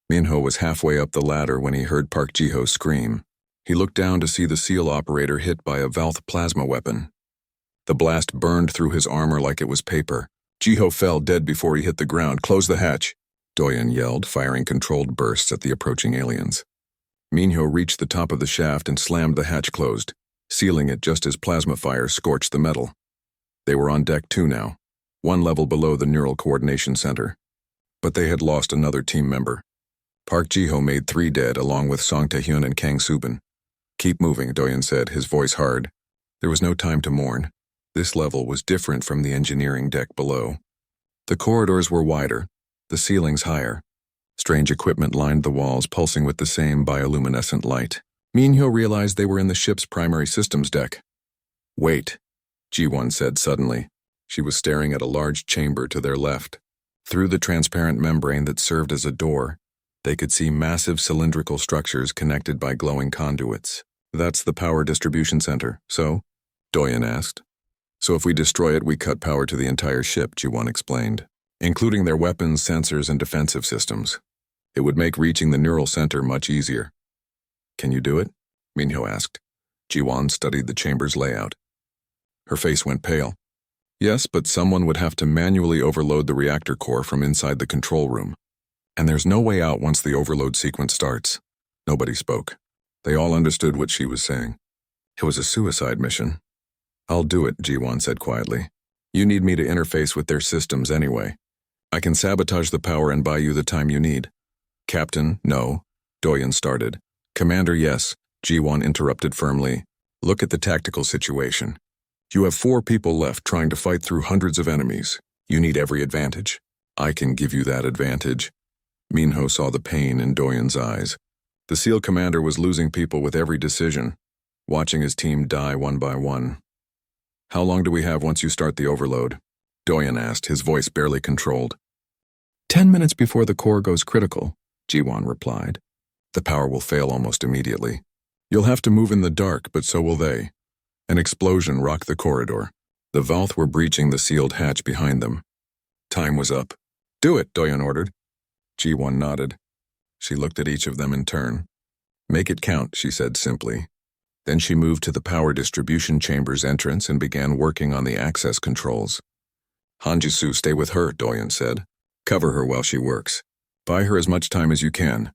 Minho was halfway up the ladder when he heard Park Jiho scream. He looked down to see the SEAL operator hit by a Valth plasma weapon. The blast burned through his armor like it was paper. Jiho fell dead before he hit the ground. Close the hatch, Doyen yelled, firing controlled bursts at the approaching aliens. Minho reached the top of the shaft and slammed the hatch closed, sealing it just as plasma fire scorched the metal. They were on deck 2 now, 1 level below the Neural Coordination Center. But they had lost another team member. Park Jiho made 3 dead, along with Song Taehyun and Kang Subin. Keep moving, Doyen said, his voice hard. There was no time to mourn. This level was different from the engineering deck below. The corridors were wider, the ceilings higher. Strange equipment lined the walls, pulsing with the same bioluminescent light. Minho realized they were in the ship's primary systems deck. Wait, G1 said suddenly. She was staring at a large chamber to their left. Through the transparent membrane that served as a door, they could see massive cylindrical structures connected by glowing conduits. That's the power distribution center, so? Doyen asked. So if we destroy it, we cut power to the entire ship, G1 explained, including their weapons, sensors, and defensive systems. It would make reaching the neural center much easier. Can you do it? Minho asked. Ji-won studied the chamber's layout. Her face went pale. Yes, but someone would have to manually overload the reactor core from inside the control room. And there's no way out once the overload sequence starts. Nobody spoke. They all understood what she was saying. It was a suicide mission. I'll do it, Ji-won said quietly. You need me to interface with their systems anyway. I can sabotage the power and buy you the time you need. Captain, no, Doyen started. Commander, yes, Ji-won interrupted firmly. Look at the tactical situation. You have 4 people left trying to fight through hundreds of enemies. You need every advantage. I can give you that advantage. Minho saw the pain in Doyen's eyes. The SEAL commander was losing people with every decision, watching his team die one by one. How long do we have once you start the overload? Doyen asked, his voice barely controlled. 10 minutes before the core goes critical, Ji-won replied. The power will fail almost immediately. You'll have to move in the dark, but so will they. An explosion rocked the corridor. The Valth were breaching the sealed hatch behind them. Time was up. Do it, Doyen ordered. Ji-won nodded. She looked at each of them in turn. Make it count, she said simply. Then she moved to the power distribution chamber's entrance and began working on the access controls. Hanjisu, stay with her, Doyen said. Cover her while she works. Buy her as much time as you can.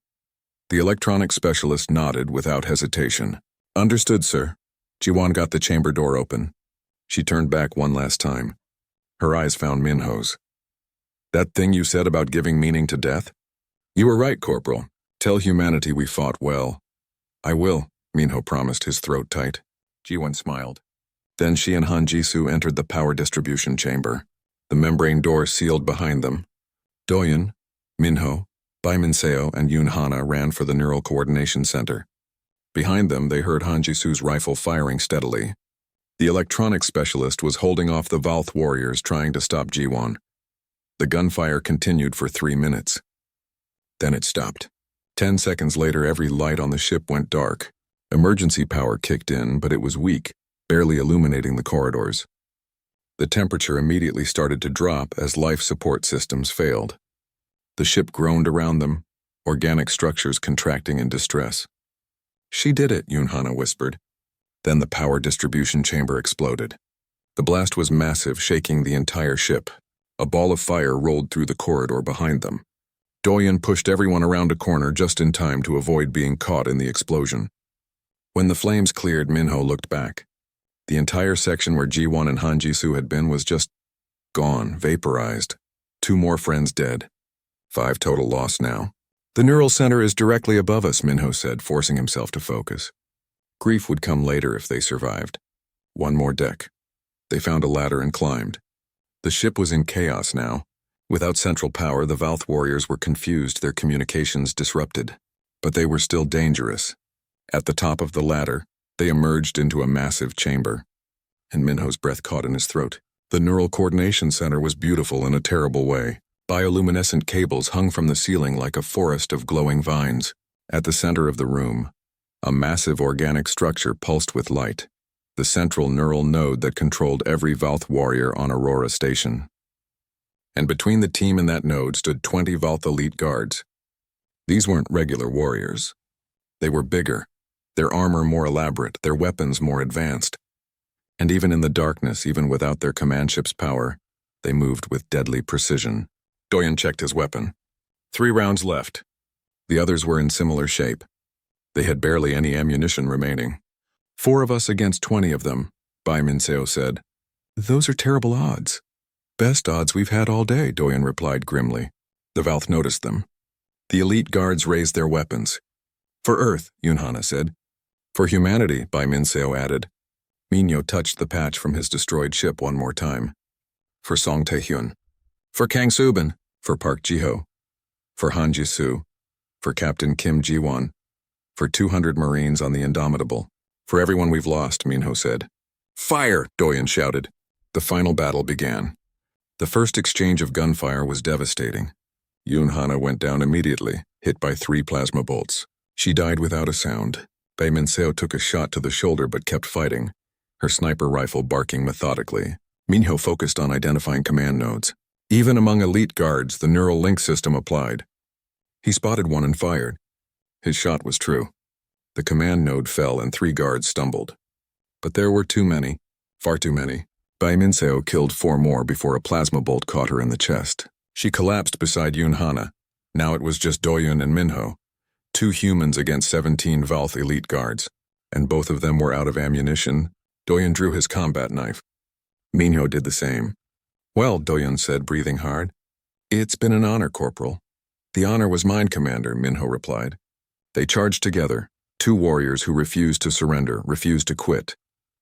The electronics specialist nodded without hesitation. Understood, sir. Ji-won got the chamber door open. She turned back one last time. Her eyes found Minho's. That thing you said about giving meaning to death? You were right, Corporal. Tell humanity we fought well. I will, Minho promised, his throat tight. Ji-won smiled. Then she and Han Jisoo entered the power distribution chamber. The membrane door sealed behind them. Doyen, Minho, Bai Minseo, and Yoon Hana ran for the Neural Coordination Center. Behind them, they heard Han Jisoo's rifle firing steadily. The electronics specialist was holding off the Valth warriors trying to stop Ji-won. The gunfire continued for 3 minutes. Then it stopped. 10 seconds later, every light on the ship went dark. Emergency power kicked in, but it was weak, barely illuminating the corridors. The temperature immediately started to drop as life support systems failed. The ship groaned around them, organic structures contracting in distress. She did it, Yoon Hana whispered. Then the power distribution chamber exploded. The blast was massive, shaking the entire ship. A ball of fire rolled through the corridor behind them. Doyen pushed everyone around a corner just in time to avoid being caught in the explosion. When the flames cleared, Minho looked back. The entire section where Ji-won and Han Ji-soo had been was just gone, vaporized. 2 more friends dead. 5 total lost now. The neural center is directly above us, Minho said, forcing himself to focus. Grief would come later if they survived. 1 more deck. They found a ladder and climbed. The ship was in chaos now. Without central power, the Valth warriors were confused, their communications disrupted. But they were still dangerous. At the top of the ladder, they emerged into a massive chamber. And Minho's breath caught in his throat. The neural coordination center was beautiful in a terrible way. Bioluminescent cables hung from the ceiling like a forest of glowing vines. At the center of the room, a massive organic structure pulsed with light. The central neural node that controlled every Valth warrior on Aurora Station. And between the team and that node stood 20 Valth elite guards. These weren't regular warriors. They were bigger, their armor more elaborate, their weapons more advanced. And even in the darkness, even without their command ship's power, they moved with deadly precision. Doyen checked his weapon. 3 rounds left. The others were in similar shape. They had barely any ammunition remaining. 4 of us against 20 of them, Bai Minseo said. Those are terrible odds. Best odds we've had all day, Doyen replied grimly. The Valth noticed them. The elite guards raised their weapons. For Earth, Yunhana said. For humanity, Bai Minseo added. Minho touched the patch from his destroyed ship 1 more time. For Song Taehyun. For Kang Subin. For Park Ji-ho. For Han Ji-soo. For Captain Kim Ji-won. For 200 Marines on the Indomitable. For everyone we've lost, Minho said. Fire! Doyen shouted. The final battle began. The first exchange of gunfire was devastating. Yunhana went down immediately, hit by 3 plasma bolts. She died without a sound. Bai Minseo took a shot to the shoulder but kept fighting, her sniper rifle barking methodically. Minho focused on identifying command nodes. Even among elite guards, the neural link system applied. He spotted one and fired. His shot was true. The command node fell and 3 guards stumbled. But there were too many, far too many. Bai Minseo killed 4 more before a plasma bolt caught her in the chest. She collapsed beside Yunhana. Now it was just Doyen and Minho, 2 humans against 17 Valth elite guards, and both of them were out of ammunition. Doyen drew his combat knife. Minho did the same. Well, Doyen said, breathing hard. It's been an honor, Corporal. The honor was mine, Commander, Minho replied. They charged together, 2 warriors who refused to surrender, refused to quit,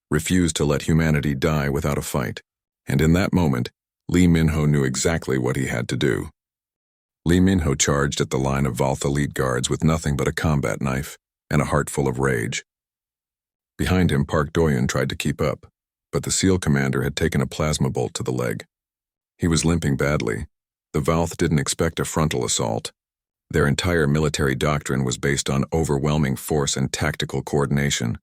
refused to let humanity die without a fight. And in that moment, Lee Minho knew exactly what he had to do. Lee Minho charged at the line of Valth elite guards with nothing but a combat knife and a heart full of rage. Behind him, Park Doyen tried to keep up, but the SEAL commander had taken a plasma bolt to the leg. He was limping badly. The Valth didn't expect a frontal assault. Their entire military doctrine was based on overwhelming force and tactical coordination.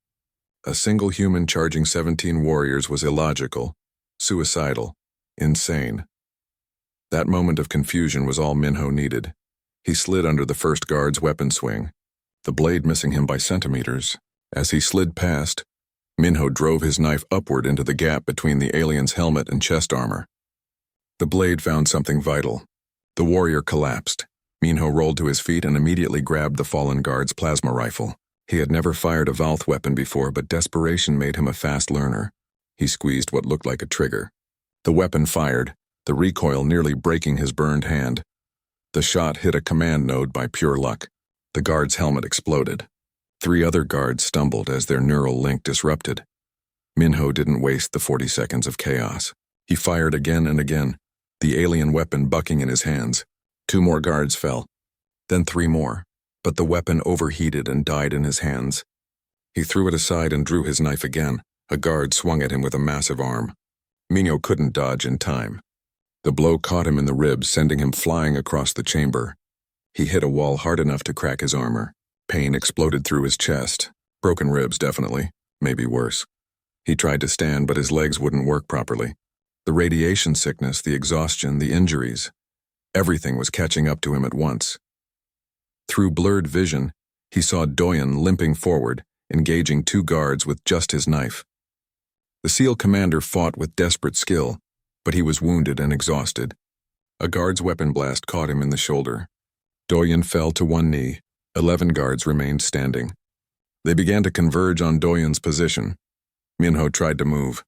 A single human charging 17 warriors was illogical, suicidal, insane. That moment of confusion was all Minho needed. He slid under the first guard's weapon swing, the blade missing him by centimeters. As he slid past, Minho drove his knife upward into the gap between the alien's helmet and chest armor. The blade found something vital. The warrior collapsed. Minho rolled to his feet and immediately grabbed the fallen guard's plasma rifle. He had never fired a Valth weapon before, but desperation made him a fast learner. He squeezed what looked like a trigger. The weapon fired, the recoil nearly breaking his burned hand. The shot hit a command node by pure luck. The guard's helmet exploded. 3 other guards stumbled as their neural link disrupted. Minho didn't waste the 40 seconds of chaos. He fired again and again, the alien weapon bucking in his hands. 2 more guards fell, then 3 more, but the weapon overheated and died in his hands. He threw it aside and drew his knife again. A guard swung at him with a massive arm. Minho couldn't dodge in time. The blow caught him in the ribs, sending him flying across the chamber. He hit a wall hard enough to crack his armor. Pain exploded through his chest. Broken ribs, definitely. Maybe worse. He tried to stand, but his legs wouldn't work properly. The radiation sickness, the exhaustion, the injuries. Everything was catching up to him at once. Through blurred vision, he saw Doyen limping forward, engaging 2 guards with just his knife. The SEAL commander fought with desperate skill, but he was wounded and exhausted. A guard's weapon blast caught him in the shoulder. Doyen fell to one knee. 11 guards remained standing. They began to converge on Doyen's position. Minho tried to move,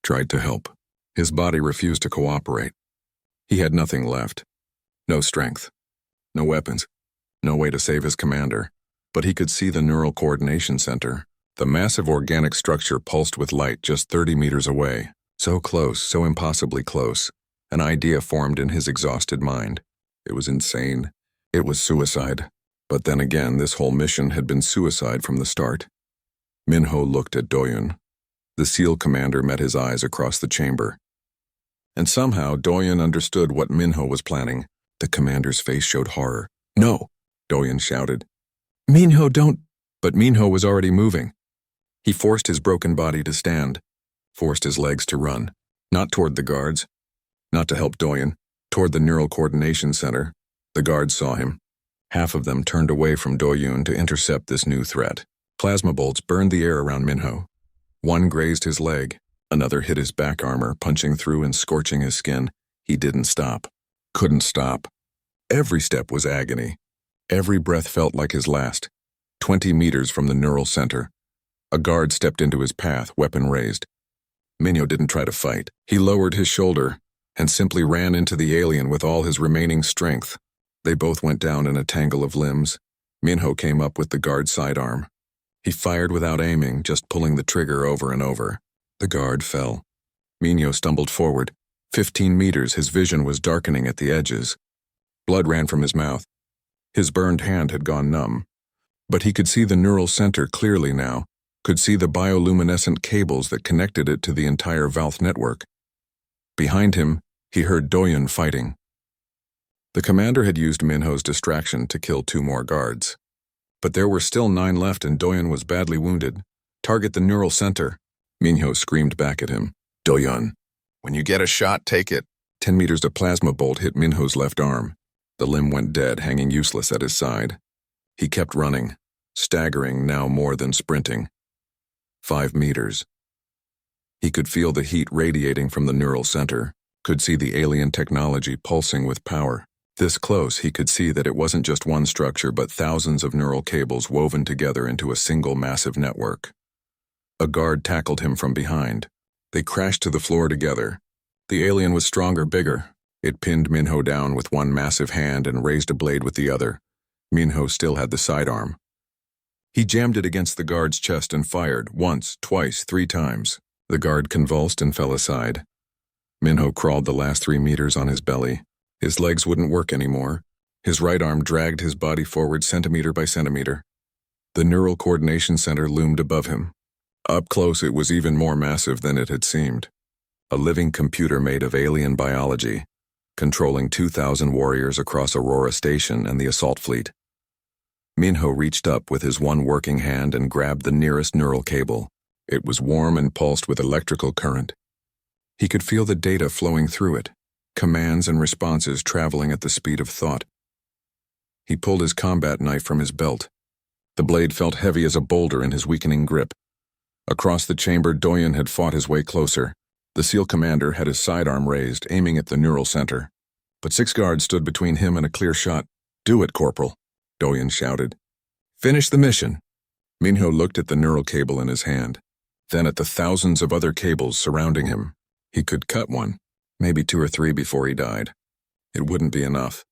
tried to help. His body refused to cooperate. He had nothing left. No strength. No weapons. No way to save his commander. But he could see the neural coordination center. The massive organic structure pulsed with light just 30 meters away. So close, so impossibly close. An idea formed in his exhausted mind. It was insane. It was suicide. But then again, this whole mission had been suicide from the start. Minho looked at Doyen. The SEAL commander met his eyes across the chamber. And somehow, Doyen understood what Minho was planning. The commander's face showed horror. "No!" Doyen shouted. "Minho, don't—" But Minho was already moving. He forced his broken body to stand, forced his legs to run, not toward the guards, not to help Doyen, toward the neural coordination center. The guards saw him. Half of them turned away from Doyen to intercept this new threat. Plasma bolts burned the air around Minho. One grazed his leg, another hit his back armor, punching through and scorching his skin. He didn't stop. Couldn't stop. Every step was agony. Every breath felt like his last. 20 meters from the neural center. A guard stepped into his path, weapon raised. Minho didn't try to fight. He lowered his shoulder and simply ran into the alien with all his remaining strength. They both went down in a tangle of limbs. Minho came up with the guard's sidearm. He fired without aiming, just pulling the trigger over and over. The guard fell. Minho stumbled forward. 15 meters, his vision was darkening at the edges. Blood ran from his mouth. His burned hand had gone numb. But he could see the neural center clearly now, could see the bioluminescent cables that connected it to the entire Valth network. Behind him, he heard Doyen fighting. The commander had used Minho's distraction to kill 2 more guards. But there were still 9 left and Doyen was badly wounded. "Target the neural center." Minho screamed back at him. "Doyen, when you get a shot, take it." 10 meters of plasma bolt hit Minho's left arm. The limb went dead, hanging useless at his side. He kept running, staggering now more than sprinting. 5 meters. He could feel the heat radiating from the neural center, could see the alien technology pulsing with power. This close, he could see that it wasn't just one structure but thousands of neural cables woven together into a single massive network. A guard tackled him from behind. They crashed to the floor together. The alien was stronger, bigger. It pinned Minho down with one massive hand and raised a blade with the other. Minho still had the sidearm. He jammed it against the guard's chest and fired, once, twice, 3 times. The guard convulsed and fell aside. Minho crawled the last 3 meters on his belly. His legs wouldn't work anymore. His right arm dragged his body forward centimeter by centimeter. The neural coordination center loomed above him. Up close, it was even more massive than it had seemed. A living computer made of alien biology, controlling 2,000 warriors across Aurora Station and the assault fleet. Minho reached up with his one working hand and grabbed the nearest neural cable. It was warm and pulsed with electrical current. He could feel the data flowing through it, commands and responses traveling at the speed of thought. He pulled his combat knife from his belt. The blade felt heavy as a boulder in his weakening grip. Across the chamber, Doyen had fought his way closer. The SEAL commander had his sidearm raised, aiming at the neural center. But 6 guards stood between him and a clear shot. "Do it, Corporal," Doyen shouted. "Finish the mission." Minho looked at the neural cable in his hand, then at the thousands of other cables surrounding him. He could cut one, maybe 2 or 3 before he died. It wouldn't be enough.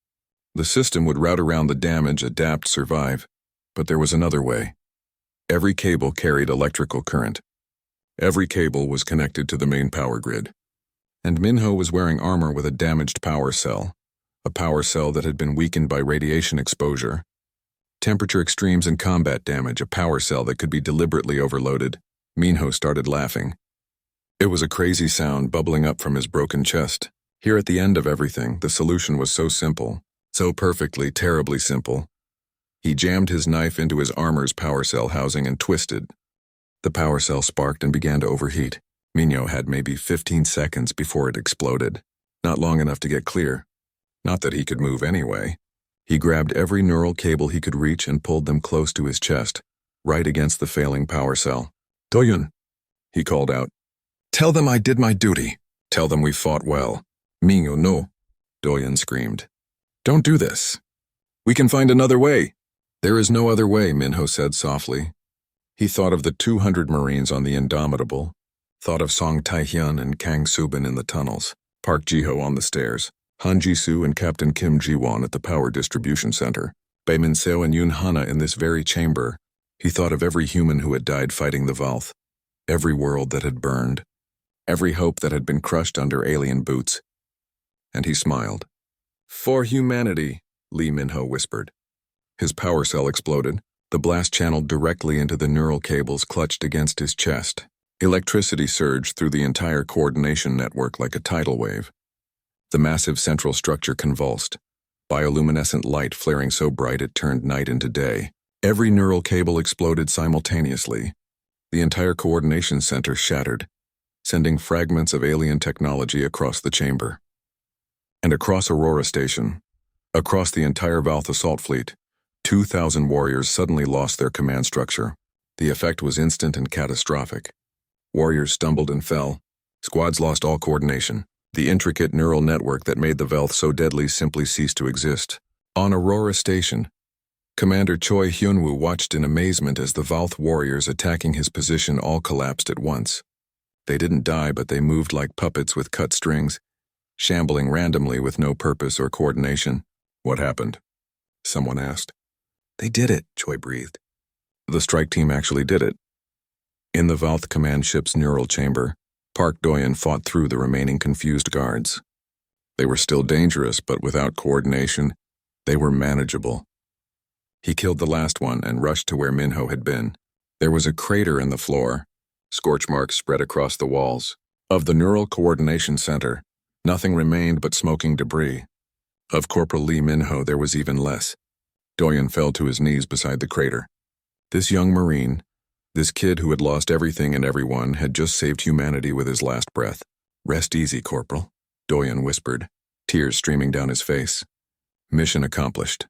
The system would route around the damage, adapt, survive. But there was another way. Every cable carried electrical current. Every cable was connected to the main power grid. And Minho was wearing armor with a damaged power cell, a power cell that had been weakened by radiation exposure. Temperature extremes and combat damage, a power cell that could be deliberately overloaded. Minho started laughing. It was a crazy sound bubbling up from his broken chest. Here at the end of everything, the solution was so simple, so perfectly, terribly simple. He jammed his knife into his armor's power cell housing and twisted. The power cell sparked and began to overheat. Minho had maybe 15 seconds before it exploded. Not long enough to get clear. Not that he could move anyway. He grabbed every neural cable he could reach and pulled them close to his chest, right against the failing power cell. "Doyen," he called out. "Tell them I did my duty. Tell them we fought well." "Minho, no," Doyen screamed. "Don't do this." We can find another way. There is no other way, Minho said softly. He thought of the 200 Marines on the Indomitable, thought of Song Tae-hyun and Kang Subin in the tunnels, Park Ji-ho on the stairs, Han Ji-soo and Captain Kim Ji-won at the power distribution center, Bae Min-seo and Yoon Hana in this very chamber. He thought of every human who had died fighting the Valth, every world that had burned, every hope that had been crushed under alien boots. And he smiled. For humanity, Lee Min-ho whispered. His power cell exploded, the blast channeled directly into the neural cables clutched against his chest. Electricity surged through the entire coordination network like a tidal wave. The massive central structure convulsed, bioluminescent light flaring so bright it turned night into day. Every neural cable exploded simultaneously. The entire coordination center shattered, sending fragments of alien technology across the chamber. And across Aurora Station, across the entire Valth assault fleet, 2,000 warriors suddenly lost their command structure. The effect was instant and catastrophic. Warriors stumbled and fell. Squads lost all coordination. The intricate neural network that made the Valth so deadly simply ceased to exist. On Aurora Station, Commander Choi Hyun-woo watched in amazement as the Valth warriors attacking his position all collapsed at once. They didn't die, but they moved like puppets with cut strings, shambling randomly with no purpose or coordination. What happened? Someone asked. They did it, Choi breathed. The strike team actually did it. In the Valth command ship's neural chamber, Park Do-yeon fought through the remaining confused guards. They were still dangerous, but without coordination, they were manageable. He killed the last one and rushed to where Minho had been. There was a crater in the floor, scorch marks spread across the walls. Of the neural coordination center, nothing remained but smoking debris. Of Corporal Lee Minho there was even less. Do-yeon fell to his knees beside the crater. This young Marine, this kid who had lost everything and everyone, had just saved humanity with his last breath. Rest easy, Corporal, Do-yeon whispered, tears streaming down his face. Mission accomplished.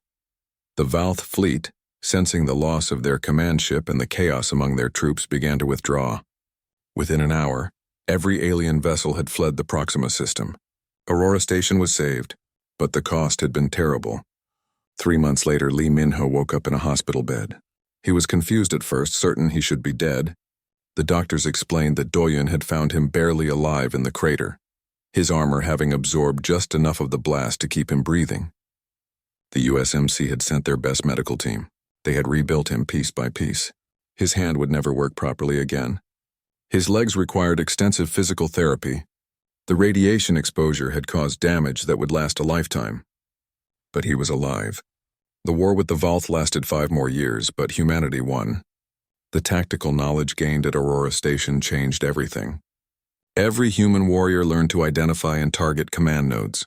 The Valth fleet, sensing the loss of their command ship and the chaos among their troops, began to withdraw. Within an hour, every alien vessel had fled the Proxima system. Aurora Station was saved, but the cost had been terrible. 3 months later, Lee Min-ho woke up in a hospital bed. He was confused at first, certain he should be dead. The doctors explained that Do-yeon had found him barely alive in the crater, his armor having absorbed just enough of the blast to keep him breathing. The USMC had sent their best medical team. They had rebuilt him piece by piece. His hand would never work properly again. His legs required extensive physical therapy. The radiation exposure had caused damage that would last a lifetime. But he was alive. The war with the Valth lasted 5 more years, but humanity won. The tactical knowledge gained at Aurora Station changed everything. Every human warrior learned to identify and target command nodes.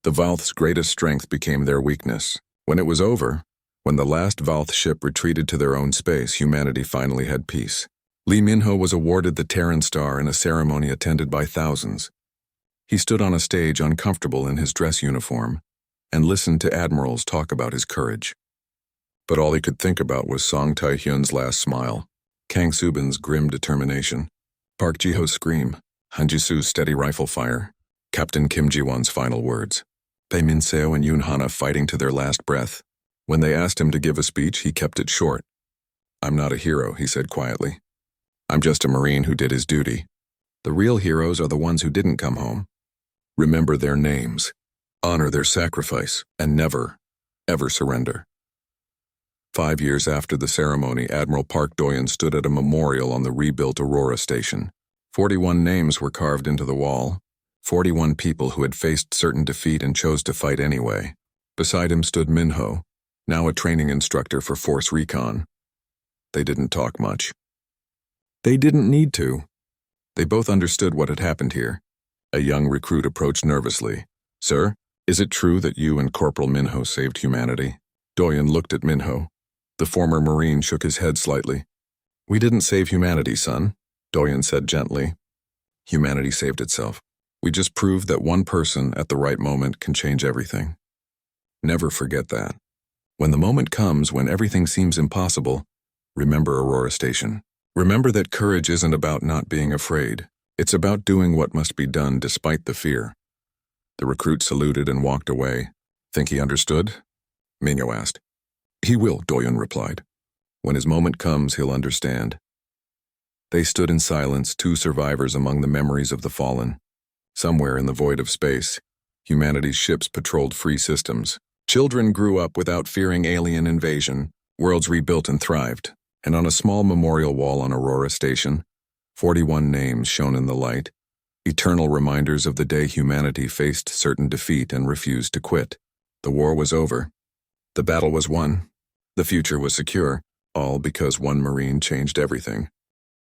The Valth's greatest strength became their weakness. When it was over, when the last Valth ship retreated to their own space, humanity finally had peace. Lee Min-ho was awarded the Terran Star in a ceremony attended by thousands. He stood on a stage uncomfortable in his dress uniform and listened to admirals talk about his courage. But all he could think about was Song Tae-hyun's last smile, Kang Subin's grim determination, Park Ji-ho's scream, Han Ji-soo's steady rifle fire, Captain Kim Ji-won's final words, Bae Min-seo and Yoon Hana fighting to their last breath. When they asked him to give a speech, he kept it short. "I'm not a hero," he said quietly. "I'm just a Marine who did his duty. The real heroes are the ones who didn't come home. Remember their names, honor their sacrifice, and never, ever surrender." 5 years after the ceremony, Admiral Park Do-yeon stood at a memorial on the rebuilt Aurora Station. 41 names were carved into the wall, 41 people who had faced certain defeat and chose to fight anyway. Beside him stood Minho, now a training instructor for Force Recon. They didn't talk much. They didn't need to. They both understood what had happened here. A young recruit approached nervously. "Sir, is it true that you and Corporal Minho saved humanity?" Do-yeon looked at Minho. The former Marine shook his head slightly. "We didn't save humanity, son," Do-yeon said gently. "Humanity saved itself. We just proved that one person at the right moment can change everything. Never forget that. When the moment comes when everything seems impossible, remember Aurora Station. Remember that courage isn't about not being afraid. It's about doing what must be done despite the fear." The recruit saluted and walked away. "Think he understood?" Mingo asked. He will, Doyen replied. When his moment comes, he'll understand. They stood in silence, two survivors among the memories of the fallen. Somewhere in the void of space, humanity's ships patrolled free systems. Children grew up without fearing alien invasion, worlds rebuilt and thrived, and on a small memorial wall on Aurora Station, 41 names shone in the light, eternal reminders of the day humanity faced certain defeat and refused to quit. The war was over. The battle was won. The future was secure, all because one Marine changed everything.